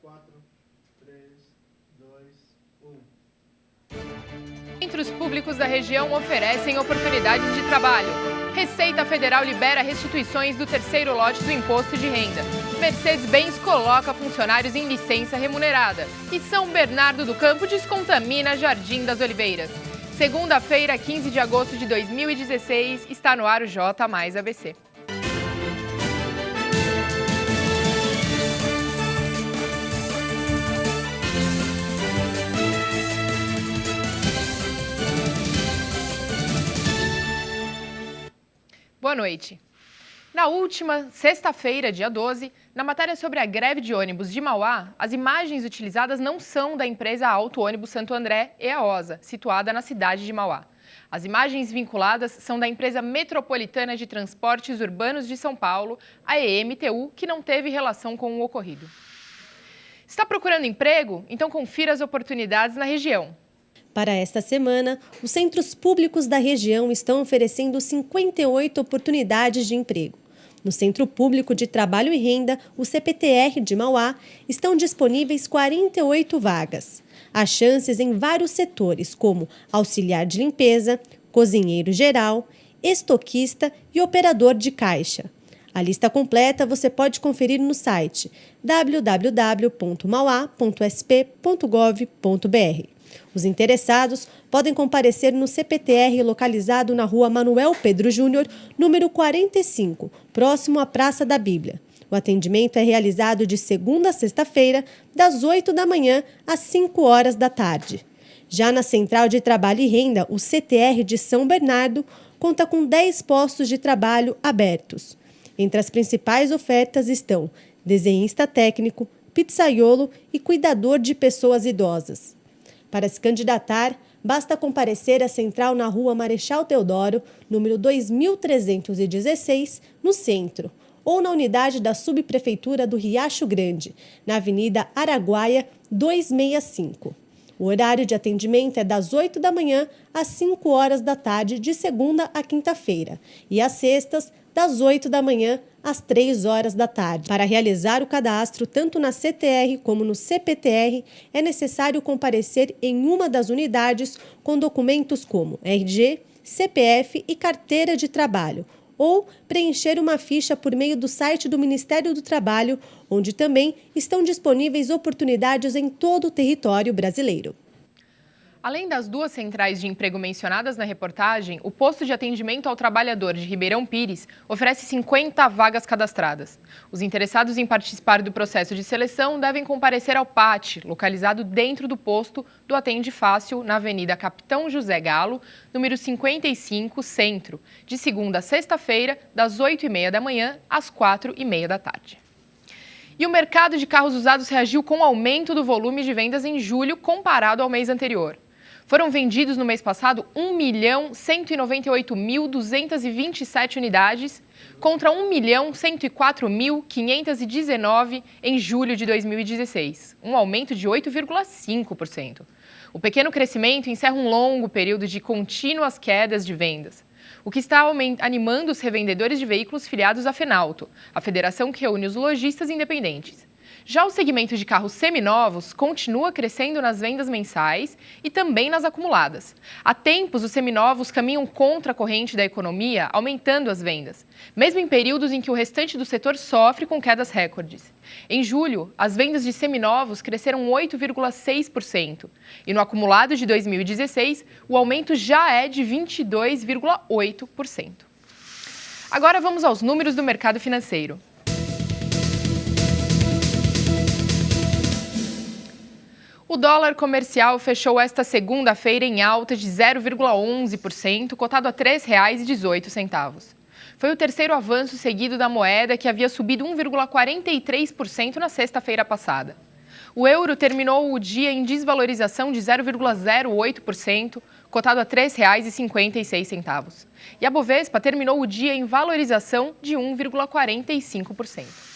4, 3, 2, 1. Centros públicos da região oferecem oportunidades de trabalho. Receita Federal libera restituições do terceiro lote do imposto de renda. Mercedes-Benz coloca funcionários em licença remunerada. E São Bernardo do Campo descontamina Jardim das Oliveiras. Segunda-feira, 15 de agosto de 2016, está no ar o J mais ABC. Boa noite. Na última sexta-feira, dia 12, na matéria sobre a greve de ônibus de Mauá, as imagens utilizadas não são da empresa Auto Ônibus Santo André, EAOSA, situada na cidade de Mauá. As imagens vinculadas são da empresa Metropolitana de Transportes Urbanos de São Paulo, a EMTU, que não teve relação com o ocorrido. Está procurando emprego? Então confira as oportunidades na região. Para esta semana, os centros públicos da região estão oferecendo 58 oportunidades de emprego. No Centro Público de Trabalho e Renda, o CPTR de Mauá, estão disponíveis 48 vagas. Há chances em vários setores, como auxiliar de limpeza, cozinheiro geral, estoquista e operador de caixa. A lista completa você pode conferir no site www.mauá.sp.gov.br. Os interessados podem comparecer no CPTR localizado na Rua Manuel Pedro Júnior, número 45, próximo à Praça da Bíblia. O atendimento é realizado de segunda a sexta-feira, das 8 da manhã às 5 horas da tarde. Já na Central de Trabalho e Renda, o CTR de São Bernardo conta com 10 postos de trabalho abertos. Entre as principais ofertas estão desenhista técnico, pizzaiolo e cuidador de pessoas idosas. Para se candidatar, basta comparecer à central na Rua Marechal Deodoro, número 2316, no centro, ou na unidade da Subprefeitura do Riacho Grande, na Avenida Araguaia 265. O horário de atendimento é das 8 da manhã às 5 horas da tarde, de segunda a quinta-feira, e às sextas, das 8 da manhã às 3 horas da tarde. Para realizar o cadastro, tanto na CTR como no CPTR, é necessário comparecer em uma das unidades com documentos como RG, CPF e carteira de trabalho, ou preencher uma ficha por meio do site do Ministério do Trabalho, onde também estão disponíveis oportunidades em todo o território brasileiro. Além das duas centrais de emprego mencionadas na reportagem, o posto de atendimento ao trabalhador de Ribeirão Pires oferece 50 vagas cadastradas. Os interessados em participar do processo de seleção devem comparecer ao PAT, localizado dentro do posto do Atende Fácil, na Avenida Capitão José Galo, número 55, Centro, de segunda a sexta-feira, das 8h30 da manhã às 4h30 da tarde. E o mercado de carros usados reagiu com o aumento do volume de vendas em julho comparado ao mês anterior. Foram vendidos no mês passado 1.198.227 unidades, contra 1.104.519 em julho de 2016, um aumento de 8,5%. O pequeno crescimento encerra um longo período de contínuas quedas de vendas, o que está animando os revendedores de veículos filiados à Fenauto, a federação que reúne os lojistas independentes. Já o segmento de carros seminovos continua crescendo nas vendas mensais e também nas acumuladas. Há tempos, os seminovos caminham contra a corrente da economia, aumentando as vendas, mesmo em períodos em que o restante do setor sofre com quedas recordes. Em julho, as vendas de seminovos cresceram 8,6% e no acumulado de 2016, o aumento já é de 22,8%. Agora vamos aos números do mercado financeiro. O dólar comercial fechou esta segunda-feira em alta de 0,11%, cotado a R$ 3,18. Foi o terceiro avanço seguido da moeda, que havia subido 1,43% na sexta-feira passada. O euro terminou o dia em desvalorização de 0,08%, cotado a R$ 3,56. E a Bovespa terminou o dia em valorização de 1,45%.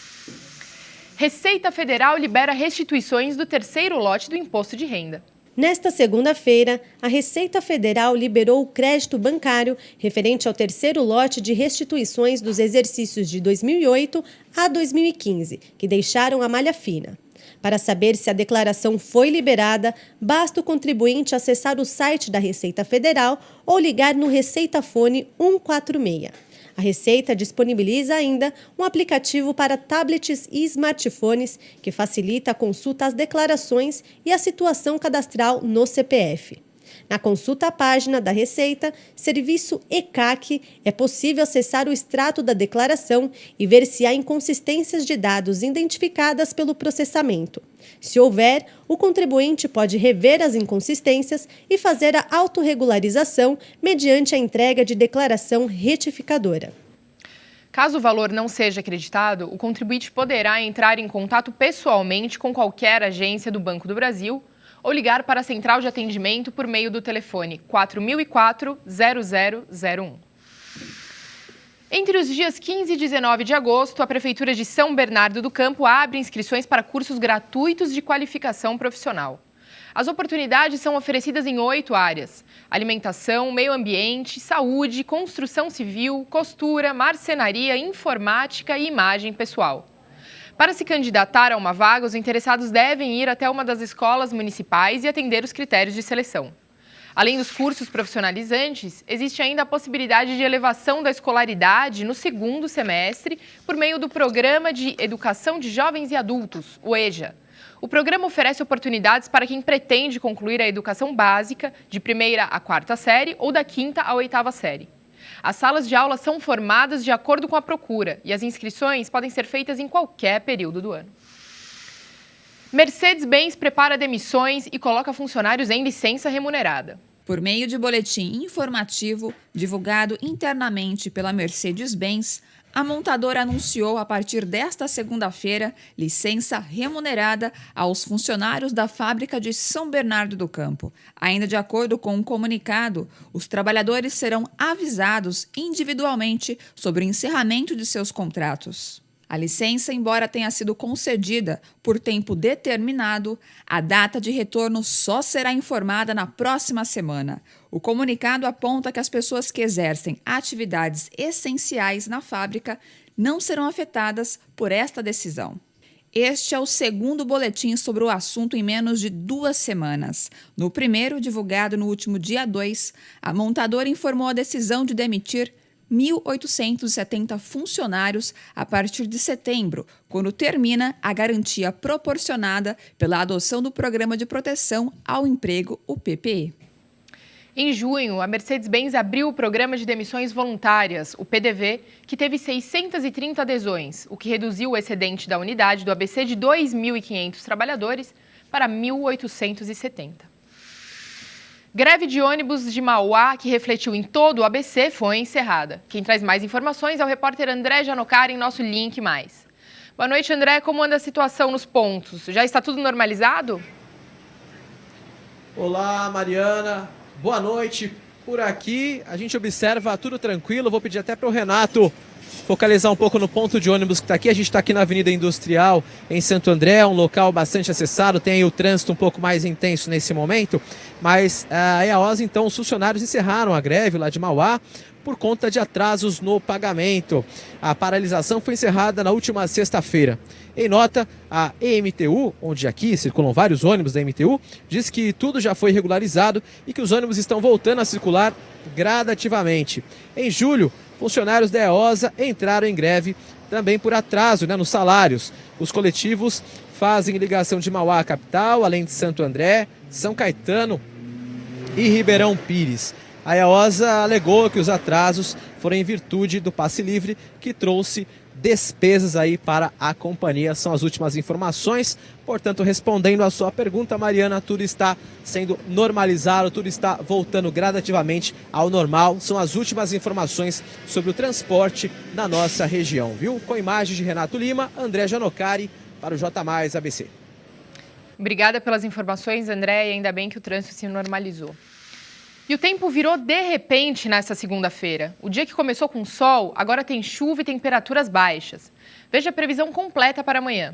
Receita Federal libera restituições do terceiro lote do imposto de renda. Nesta segunda-feira, a Receita Federal liberou o crédito bancário referente ao terceiro lote de restituições dos exercícios de 2008 a 2015, que deixaram a malha fina. Para saber se a declaração foi liberada, basta o contribuinte acessar o site da Receita Federal ou ligar no Receita Fone 146. A Receita disponibiliza ainda um aplicativo para tablets e smartphones que facilita a consulta às declarações e a situação cadastral no CPF. Na consulta à página da Receita, serviço ECAC, é possível acessar o extrato da declaração e ver se há inconsistências de dados identificadas pelo processamento. Se houver, o contribuinte pode rever as inconsistências e fazer a autorregularização mediante a entrega de declaração retificadora. Caso o valor não seja acreditado, o contribuinte poderá entrar em contato pessoalmente com qualquer agência do Banco do Brasil ou ligar para a central de atendimento por meio do telefone 4004-0001. Entre os dias 15 e 19 de agosto, a Prefeitura de São Bernardo do Campo abre inscrições para cursos gratuitos de qualificação profissional. As oportunidades são oferecidas em 8 áreas: alimentação, meio ambiente, saúde, construção civil, costura, marcenaria, informática e imagem pessoal. Para se candidatar a uma vaga, os interessados devem ir até uma das escolas municipais e atender os critérios de seleção. Além dos cursos profissionalizantes, existe ainda a possibilidade de elevação da escolaridade no segundo semestre por meio do Programa de Educação de Jovens e Adultos, o EJA. O programa oferece oportunidades para quem pretende concluir a educação básica de 1ª à 4ª série ou da 5ª à 8ª série. As salas de aula são formadas de acordo com a procura e as inscrições podem ser feitas em qualquer período do ano. Mercedes-Benz prepara demissões e coloca funcionários em licença remunerada. Por meio de boletim informativo divulgado internamente pela Mercedes-Benz, a montadora anunciou a partir desta segunda-feira licença remunerada aos funcionários da fábrica de São Bernardo do Campo. Ainda de acordo com um comunicado, os trabalhadores serão avisados individualmente sobre o encerramento de seus contratos. A licença, embora tenha sido concedida por tempo determinado, a data de retorno só será informada na próxima semana. O comunicado aponta que as pessoas que exercem atividades essenciais na fábrica não serão afetadas por esta decisão. Este é o segundo boletim sobre o assunto em menos de 2 semanas. No primeiro, divulgado no último dia 2, a montadora informou a decisão de demitir 1.870 funcionários a partir de setembro, quando termina a garantia proporcionada pela adoção do Programa de Proteção ao Emprego, o PPE. Em junho, a Mercedes-Benz abriu o Programa de Demissões Voluntárias, o PDV, que teve 630 adesões, o que reduziu o excedente da unidade do ABC de 2.500 trabalhadores para 1.870. Greve de ônibus de Mauá, que refletiu em todo o ABC, foi encerrada. Quem traz mais informações é o repórter André Janocari em nosso Link Mais. Boa noite, André. Como anda a situação nos pontos? Já está tudo normalizado? Olá, Mariana. Boa noite. Por aqui a gente observa tudo tranquilo. Vou pedir até para o Renato focalizar um pouco no ponto de ônibus que está aqui. A gente está aqui na Avenida Industrial, em Santo André, um local bastante acessado. Tem aí o trânsito um pouco mais intenso nesse momento. Mas a EAOSA, então, os funcionários encerraram a greve lá de Mauá por conta de atrasos no pagamento. A paralisação foi encerrada na última sexta-feira. Em nota, a EMTU, onde aqui circulam vários ônibus da EMTU, diz que tudo já foi regularizado e que os ônibus estão voltando a circular gradativamente. Em julho, funcionários da EAOSA entraram em greve também por atraso nos salários. Os coletivos fazem ligação de Mauá à capital, além de Santo André, São Caetano e Ribeirão Pires. A EAOSA alegou que os atrasos foram em virtude do passe livre, que trouxe despesas aí para a companhia. São as últimas informações. Portanto, respondendo à sua pergunta, Mariana, tudo está sendo normalizado, tudo está voltando gradativamente ao normal. São as últimas informações sobre o transporte na nossa região, viu? Com imagens de Renato Lima, André Janocari para o J+ ABC. Obrigada pelas informações, André, e ainda bem que o trânsito se normalizou. E o tempo virou de repente nesta segunda-feira. O dia que começou com sol, agora tem chuva e temperaturas baixas. Veja a previsão completa para amanhã.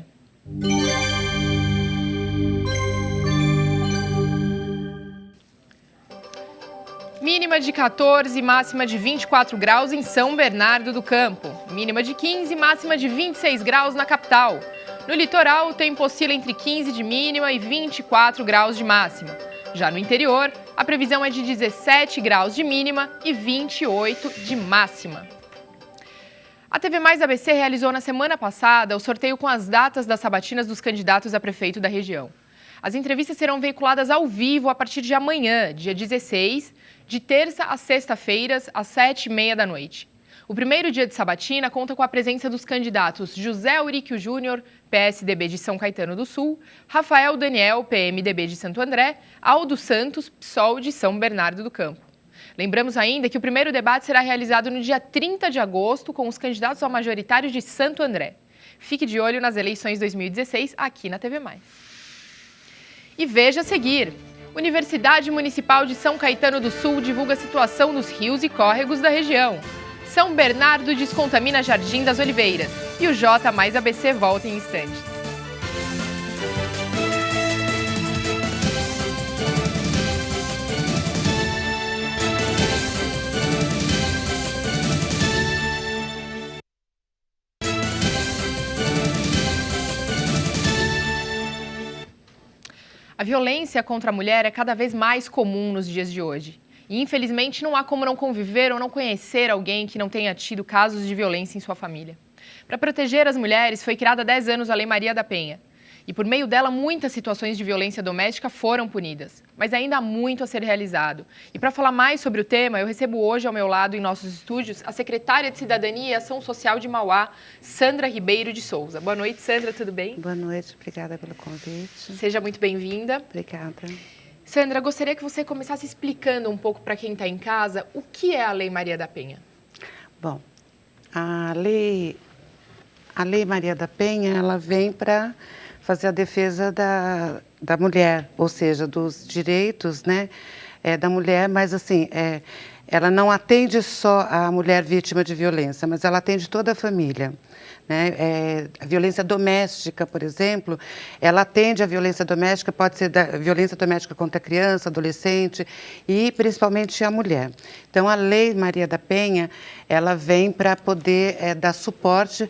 Mínima de 14, máxima de 24 graus em São Bernardo do Campo. Mínima de 15, máxima de 26 graus na capital. No litoral, o tempo oscila entre 15 de mínima e 24 graus de máxima. Já no interior, a previsão é de 17 graus de mínima e 28 de máxima. A TV Mais ABC realizou na semana passada o sorteio com as datas das sabatinas dos candidatos a prefeito da região. As entrevistas serão veiculadas ao vivo a partir de amanhã, dia 16, de terça a sexta-feiras, às 7h30 da noite. O primeiro dia de sabatina conta com a presença dos candidatos José Euríquio Júnior, PSDB de São Caetano do Sul, Rafael Daniel, PMDB de Santo André, Aldo Santos, PSOL de São Bernardo do Campo. Lembramos ainda que o primeiro debate será realizado no dia 30 de agosto com os candidatos ao majoritário de Santo André. Fique de olho nas eleições 2016 aqui na TV Mais. E veja a seguir. Universidade Municipal de São Caetano do Sul divulga a situação dos rios e córregos da região. São Bernardo descontamina Jardim das Oliveiras. E o J Mais ABC volta em instantes. A violência contra a mulher é cada vez mais comum nos dias de hoje. E, infelizmente, não há como não conviver ou não conhecer alguém que não tenha tido casos de violência em sua família. Para proteger as mulheres, foi criada há 10 anos a Lei Maria da Penha. E, por meio dela, muitas situações de violência doméstica foram punidas. Mas ainda há muito a ser realizado. E, para falar mais sobre o tema, eu recebo hoje ao meu lado, em nossos estúdios, a secretária de Cidadania e Ação Social de Mauá, Sandra Ribeiro de Souza. Boa noite, Sandra, tudo bem? Boa noite, obrigada pelo convite. Seja muito bem-vinda. Obrigada. Sandra, gostaria que você começasse explicando um pouco para quem está em casa o que é a Lei Maria da Penha. Bom, a Lei Maria da Penha, ela vem para fazer a defesa da mulher, ou seja, dos direitos, né, da mulher, mas assim, ela não atende só a mulher vítima de violência, mas ela atende toda a família. Né? A violência doméstica, por exemplo, ela atende a violência doméstica, pode ser da violência doméstica contra a criança, adolescente e principalmente a mulher. Então, a Lei Maria da Penha, ela vem para poder dar suporte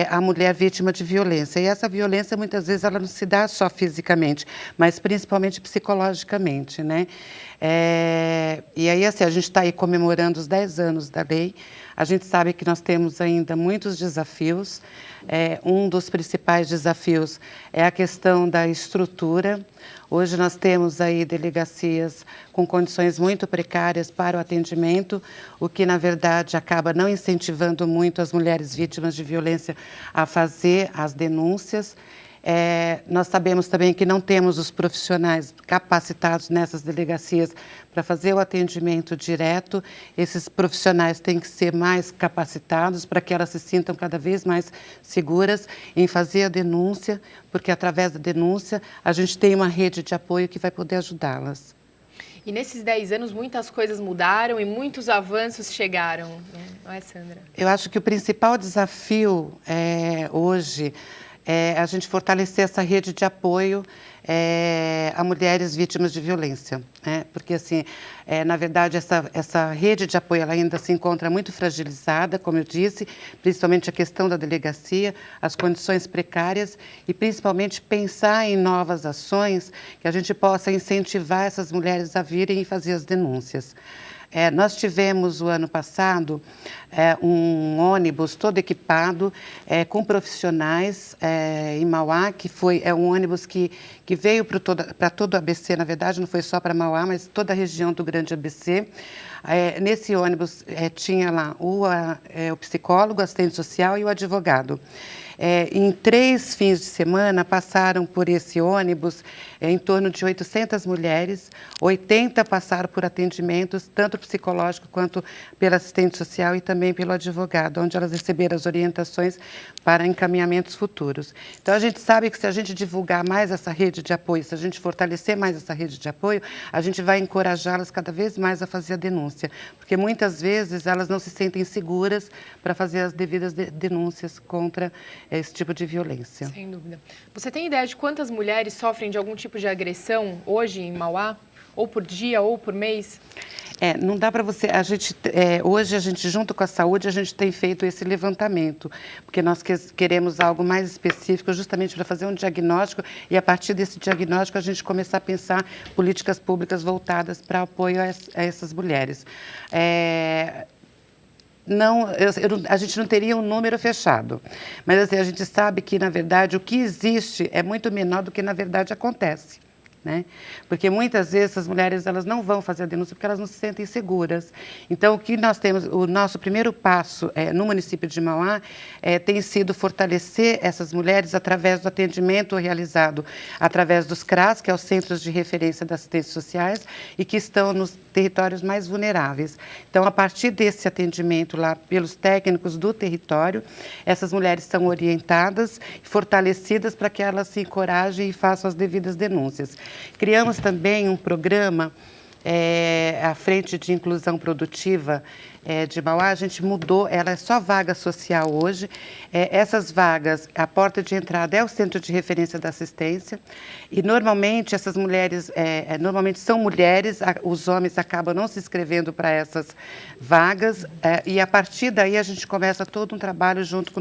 à mulher vítima de violência. E essa violência, muitas vezes, ela não se dá só fisicamente, mas principalmente psicologicamente, né? E aí, assim, a gente está aí comemorando os 10 anos da lei. A gente sabe que nós temos ainda muitos desafios. Um dos principais desafios é a questão da estrutura. Hoje nós temos aí delegacias com condições muito precárias para o atendimento, o que, na verdade, acaba não incentivando muito as mulheres vítimas de violência a fazer as denúncias. Nós sabemos também que não temos os profissionais capacitados nessas delegacias para fazer o atendimento direto. Esses profissionais têm que ser mais capacitados para que elas se sintam cada vez mais seguras em fazer a denúncia, porque através da denúncia a gente tem uma rede de apoio que vai poder ajudá-las. E nesses 10 anos muitas coisas mudaram e muitos avanços chegaram, né? Não é, Sandra? Eu acho que o principal desafio hoje é a gente fortalecer essa rede de apoio a mulheres vítimas de violência, né? Porque, assim, na verdade, essa rede de apoio ela ainda se encontra muito fragilizada, como eu disse, principalmente a questão da delegacia, as condições precárias e, principalmente, pensar em novas ações que a gente possa incentivar essas mulheres a virem e fazer as denúncias. Nós tivemos, o ano passado, um ônibus todo equipado, com profissionais em Mauá, que é um ônibus que veio para todo o ABC, na verdade, não foi só para Mauá, mas toda a região do Grande ABC. Nesse ônibus tinha lá o psicólogo, o assistente social e o advogado. Em 3 fins de semana passaram por esse ônibus em torno de 800 mulheres, 80 passaram por atendimentos, tanto psicológico quanto pelo assistente social e também pelo advogado, onde elas receberam as orientações para encaminhamentos futuros. Então, a gente sabe que se a gente divulgar mais essa rede de apoio, se a gente fortalecer mais essa rede de apoio, a gente vai encorajá-las cada vez mais a fazer a denúncia, porque muitas vezes elas não se sentem seguras para fazer as devidas denúncias contra esse tipo de violência. Sem dúvida. Você tem ideia de quantas mulheres sofrem de algum tipo de agressão hoje em Mauá? Ou por dia, ou por mês? Não dá para você... hoje, a gente, junto com a saúde, a gente tem feito esse levantamento, porque nós queremos algo mais específico, justamente para fazer um diagnóstico e, a partir desse diagnóstico, a gente começar a pensar políticas públicas voltadas para apoio a essas mulheres. A gente não teria um número fechado, mas assim, a gente sabe que, na verdade, o que existe é muito menor do que, na verdade, acontece. Né? Porque muitas vezes essas mulheres elas não vão fazer a denúncia porque elas não se sentem seguras. Então, o que nós temos, o nosso primeiro passo no município de Mauá tem sido fortalecer essas mulheres através do atendimento realizado através dos CRAS, que é os Centros de Referência das Assistências Sociais, e que estão nos territórios mais vulneráveis. Então, a partir desse atendimento lá pelos técnicos do território, essas mulheres são orientadas e fortalecidas para que elas se encorajem e façam as devidas denúncias. Criamos também um programa, a Frente de Inclusão Produtiva de Mauá. A gente mudou, ela é só vaga social hoje. Essas vagas, a porta de entrada é o Centro de Referência da Assistência, e normalmente essas mulheres, normalmente são mulheres, os homens acabam não se inscrevendo para essas vagas, e a partir daí a gente começa todo um trabalho junto com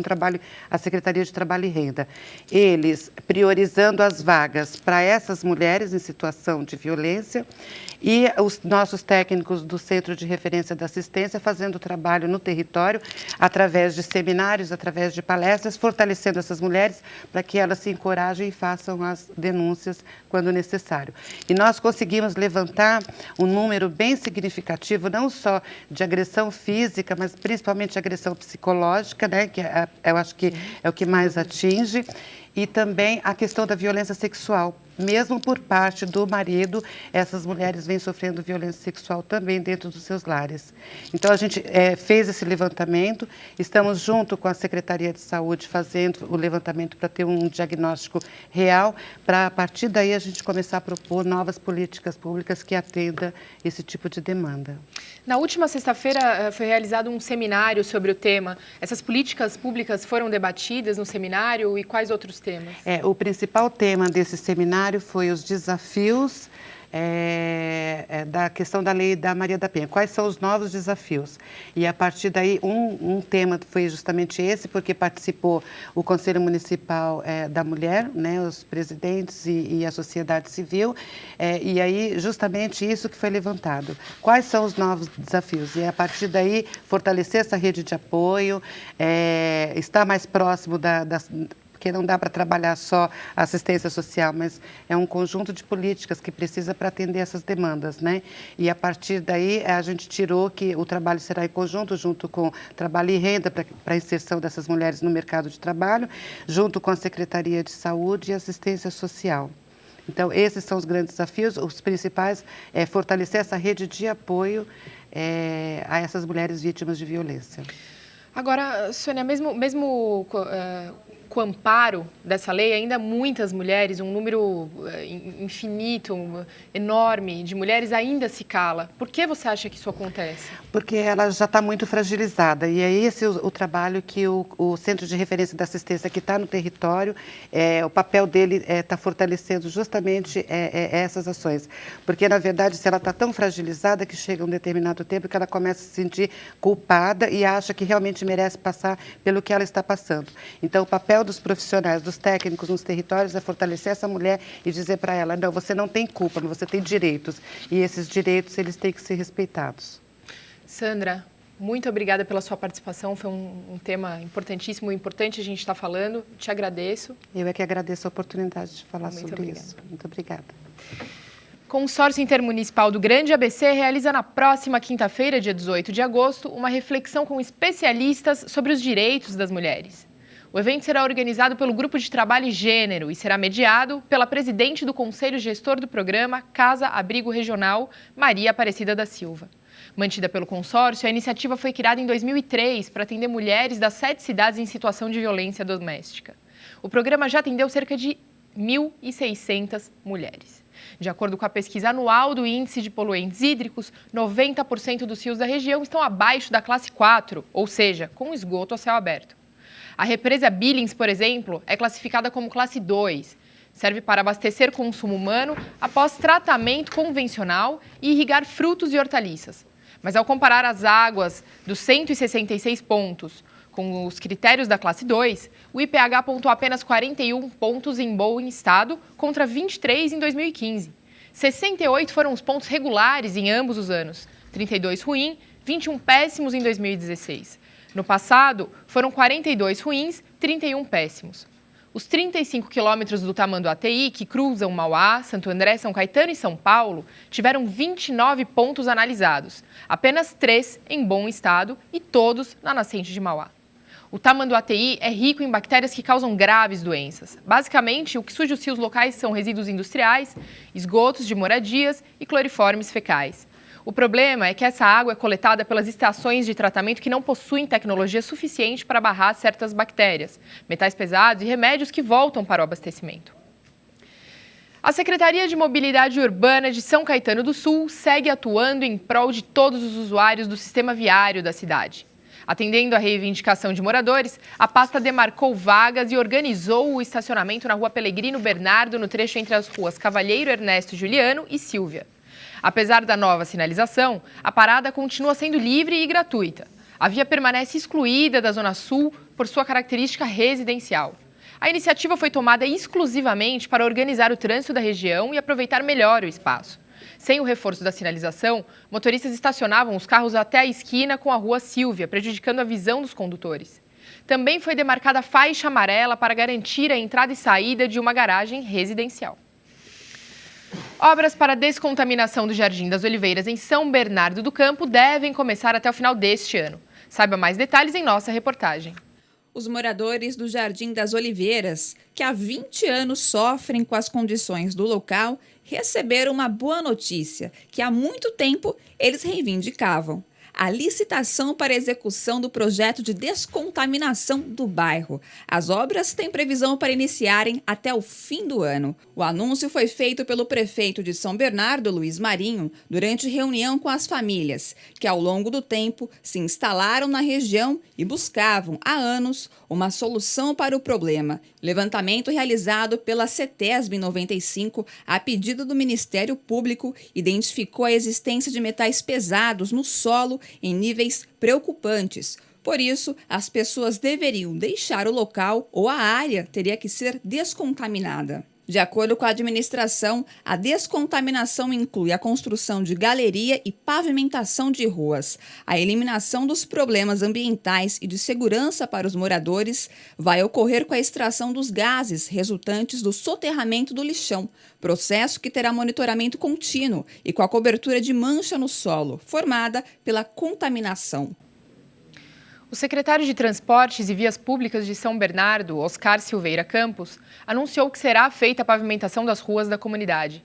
a Secretaria de Trabalho e Renda. Eles priorizando as vagas para essas mulheres em situação de violência, e os nossos técnicos do Centro de Referência da Assistência fazendo trabalho no território, através de seminários, através de palestras, fortalecendo essas mulheres para que elas se encorajem e façam as denúncias quando necessário. E nós conseguimos levantar um número bem significativo, não só de agressão física, mas principalmente de agressão psicológica, né, que eu acho que é o que mais atinge, e também a questão da violência sexual. Mesmo por parte do marido, essas mulheres vêm sofrendo violência sexual também dentro dos seus lares. Então, a gente fez esse levantamento, estamos junto com a Secretaria de Saúde fazendo o levantamento para ter um diagnóstico real, para, a partir daí, a gente começar a propor novas políticas públicas que atendam esse tipo de demanda. Na última sexta-feira foi realizado um seminário sobre o tema. Essas políticas públicas foram debatidas no seminário e quais outros temas? O principal tema desse seminário foi os desafios da questão da lei da Maria da Penha. Quais são os novos desafios? E, a partir daí, um tema foi justamente esse, porque participou o Conselho Municipal da Mulher, né, os presidentes e a sociedade civil, e aí, justamente isso que foi levantado. Quais são os novos desafios? E, a partir daí, fortalecer essa rede de apoio, estar mais próximo porque não dá para trabalhar só a assistência social, mas é um conjunto de políticas que precisa para atender essas demandas, né? E, a partir daí, a gente tirou que o trabalho será em conjunto, junto com Trabalho e Renda, para a inserção dessas mulheres no mercado de trabalho, junto com a Secretaria de Saúde e Assistência Social. Então, esses são os grandes desafios. Os principais é fortalecer essa rede de apoio a essas mulheres vítimas de violência. Agora, Sônia, mesmo com o amparo dessa lei, ainda muitas mulheres, um número infinito, enorme de mulheres ainda se cala. Por que você acha que isso acontece? Porque ela já está muito fragilizada, e é esse o trabalho que o Centro de Referência da Assistência, que está no território, o papel dele está fortalecendo justamente essas ações. Porque, na verdade, se ela está tão fragilizada que chega um determinado tempo que ela começa a se sentir culpada e acha que realmente merece passar pelo que ela está passando. Então, o papel dos profissionais, dos técnicos nos territórios é fortalecer essa mulher e dizer para ela, não, você não tem culpa, você tem direitos, e esses direitos eles têm que ser respeitados. Sandra, muito obrigada pela sua participação, foi um tema importantíssimo, importante a gente estar falando, te agradeço. Eu é que agradeço a oportunidade de falar Muito sobre obrigada. isso. Muito obrigada. Consórcio Intermunicipal do Grande ABC realiza na próxima quinta-feira, dia 18 de agosto, uma reflexão com especialistas sobre os direitos das mulheres. O evento será organizado pelo Grupo de Trabalho e Gênero e será mediado pela presidente do Conselho Gestor do Programa Casa Abrigo Regional, Maria Aparecida da Silva. Mantida pelo consórcio, a iniciativa foi criada em 2003 para atender mulheres das 7 cidades em situação de violência doméstica. O programa já atendeu cerca de 1.600 mulheres. De acordo com a pesquisa anual do Índice de Poluentes Hídricos, 90% dos rios da região estão abaixo da classe 4, ou seja, com esgoto a céu aberto. A represa Billings, por exemplo, é classificada como classe 2. Serve para abastecer consumo humano após tratamento convencional e irrigar frutos e hortaliças. Mas ao comparar as águas dos 166 pontos com os critérios da classe 2, o IPH pontuou apenas 41 pontos em bom estado contra 23 em 2015. 68 foram os pontos regulares em ambos os anos, 32 ruim, 21 péssimos em 2016. No passado, foram 42 ruins, 31 péssimos. Os 35 quilômetros do Tamanduateí, que cruzam Mauá, Santo André, São Caetano e São Paulo, tiveram 29 pontos analisados, apenas 3 em bom estado e todos na nascente de Mauá. O Tamanduateí é rico em bactérias que causam graves doenças. Basicamente, o que surge os locais são resíduos industriais, esgotos de moradias e cloriformes fecais. O problema é que essa água é coletada pelas estações de tratamento que não possuem tecnologia suficiente para barrar certas bactérias, metais pesados e remédios que voltam para o abastecimento. A Secretaria de Mobilidade Urbana de São Caetano do Sul segue atuando em prol de todos os usuários do sistema viário da cidade. Atendendo à reivindicação de moradores, a pasta demarcou vagas e organizou o estacionamento na Rua Pelegrino Bernardo, no trecho entre as ruas Cavalheiro Ernesto Juliano e Silvia. Apesar da nova sinalização, a parada continua sendo livre e gratuita. A via permanece excluída da Zona Sul por sua característica residencial. A iniciativa foi tomada exclusivamente para organizar o trânsito da região e aproveitar melhor o espaço. Sem o reforço da sinalização, motoristas estacionavam os carros até a esquina com a Rua Silvia, prejudicando a visão dos condutores. Também foi demarcada faixa amarela para garantir a entrada e saída de uma garagem residencial. Obras para a descontaminação do Jardim das Oliveiras em São Bernardo do Campo devem começar até o final deste ano. Saiba mais detalhes em nossa reportagem. Os moradores do Jardim das Oliveiras, que há 20 anos sofrem com as condições do local, receberam uma boa notícia, que há muito tempo eles reivindicavam: a licitação para a execução do projeto de descontaminação do bairro. As obras têm previsão para iniciarem até o fim do ano. O anúncio foi feito pelo prefeito de São Bernardo, Luiz Marinho, durante reunião com as famílias, que ao longo do tempo se instalaram na região e buscavam, há anos, uma solução para o problema. Levantamento realizado pela CETESB em 95, a pedido do Ministério Público, identificou a existência de metais pesados no solo em níveis preocupantes. Por isso, as pessoas deveriam deixar o local ou a área teria que ser descontaminada. De acordo com a administração, a descontaminação inclui a construção de galeria e pavimentação de ruas. A eliminação dos problemas ambientais e de segurança para os moradores vai ocorrer com a extração dos gases resultantes do soterramento do lixão, processo que terá monitoramento contínuo e com a cobertura de mancha no solo, formada pela contaminação. O secretário de Transportes e Vias Públicas de São Bernardo, Oscar Silveira Campos, anunciou que será feita a pavimentação das ruas da comunidade.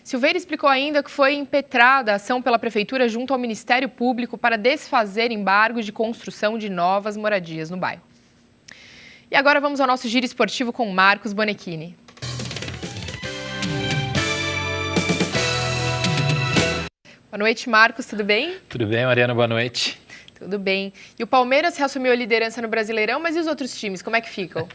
Silveira explicou ainda que foi impetrada a ação pela Prefeitura junto ao Ministério Público para desfazer embargos de construção de novas moradias no bairro. E agora vamos ao nosso giro esportivo com Marcos Bonechini. Boa noite, Marcos, tudo bem? Tudo bem, Mariana, boa noite. Tudo bem. E o Palmeiras reassumiu a liderança no Brasileirão, mas e os outros times, como é que ficam?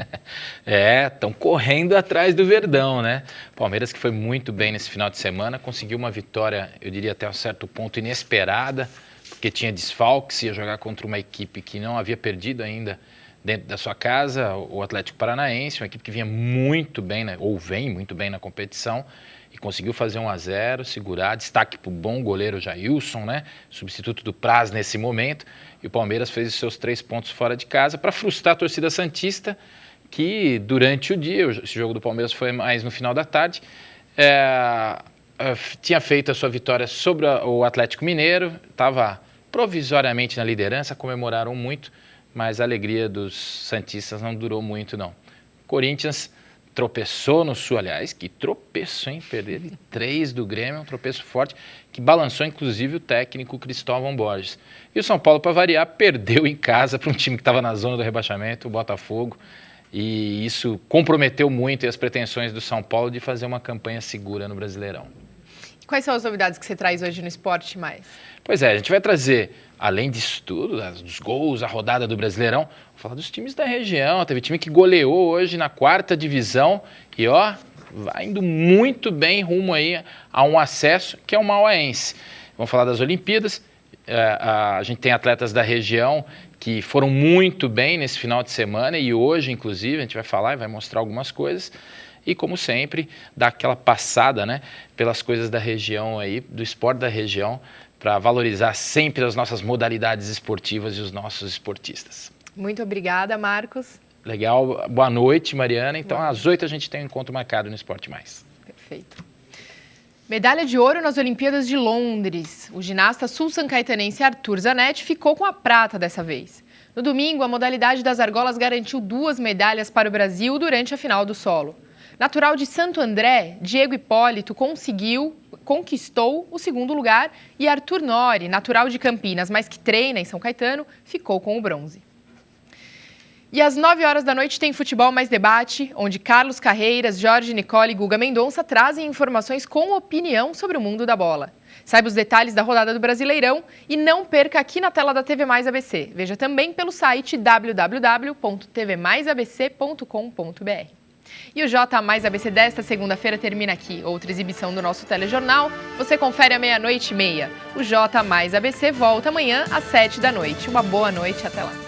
Estão correndo atrás do Verdão, né? Palmeiras, que foi muito bem nesse final de semana, conseguiu uma vitória, eu diria até um certo ponto inesperada, porque tinha desfalques, ia jogar contra uma equipe que não havia perdido ainda dentro da sua casa, o Atlético Paranaense, uma equipe que vinha muito bem, né? Ou vem muito bem na competição, e conseguiu fazer 1-0, segurar, destaque para o bom goleiro Jailson, né? Substituto do Praz nesse momento, e o Palmeiras fez os seus 3 pontos fora de casa para frustrar a torcida santista, que durante o dia, esse jogo do Palmeiras foi mais no final da tarde, tinha feito a sua vitória sobre o Atlético Mineiro, estava provisoriamente na liderança, comemoraram muito, mas a alegria dos santistas não durou muito, não. Corinthians tropeçou no Sul, aliás, que tropeço, hein? Perder de 3 do Grêmio, um tropeço forte, que balançou inclusive o técnico Cristóvão Borges. E o São Paulo, para variar, perdeu em casa para um time que estava na zona do rebaixamento, o Botafogo, e isso comprometeu muito as pretensões do São Paulo de fazer uma campanha segura no Brasileirão. Quais são as novidades que você traz hoje no Esporte Mais? Pois é, a gente vai trazer, além disso tudo, dos gols, a rodada do Brasileirão, vou falar dos times da região. Teve time que goleou hoje na 4ª divisão e, vai indo muito bem rumo aí a um acesso, que é o Mauaense. Vamos falar das Olimpíadas. A gente tem atletas da região que foram muito bem nesse final de semana e hoje, inclusive, a gente vai falar e vai mostrar algumas coisas. E, como sempre, dar aquela passada, né, pelas coisas da região aí, do esporte da região, para valorizar sempre as nossas modalidades esportivas e os nossos esportistas. Muito obrigada, Marcos. Legal. Boa noite, Mariana. Então, às 8 a gente tem um encontro marcado no Esporte Mais. Perfeito. Medalha de ouro nas Olimpíadas de Londres. O ginasta sul-sancaetanense Arthur Zanetti ficou com a prata dessa vez. No domingo, a modalidade das argolas garantiu 2 medalhas para o Brasil durante a final do solo. Natural de Santo André, Diego Hipólito conquistou o 2º lugar e Arthur Nori, natural de Campinas, mas que treina em São Caetano, ficou com o bronze. E às 9 horas da noite tem Futebol Mais Debate, onde Carlos Carreiras, Jorge Nicole e Guga Mendonça trazem informações com opinião sobre o mundo da bola. Saiba os detalhes da rodada do Brasileirão e não perca aqui na tela da TV Mais ABC. Veja também pelo site www.tvmaisabc.com.br. E o J Mais ABC desta segunda-feira termina aqui. Outra exibição do nosso telejornal você confere à 00:30. O J Mais ABC volta amanhã às 7 da noite. Uma boa noite, até lá.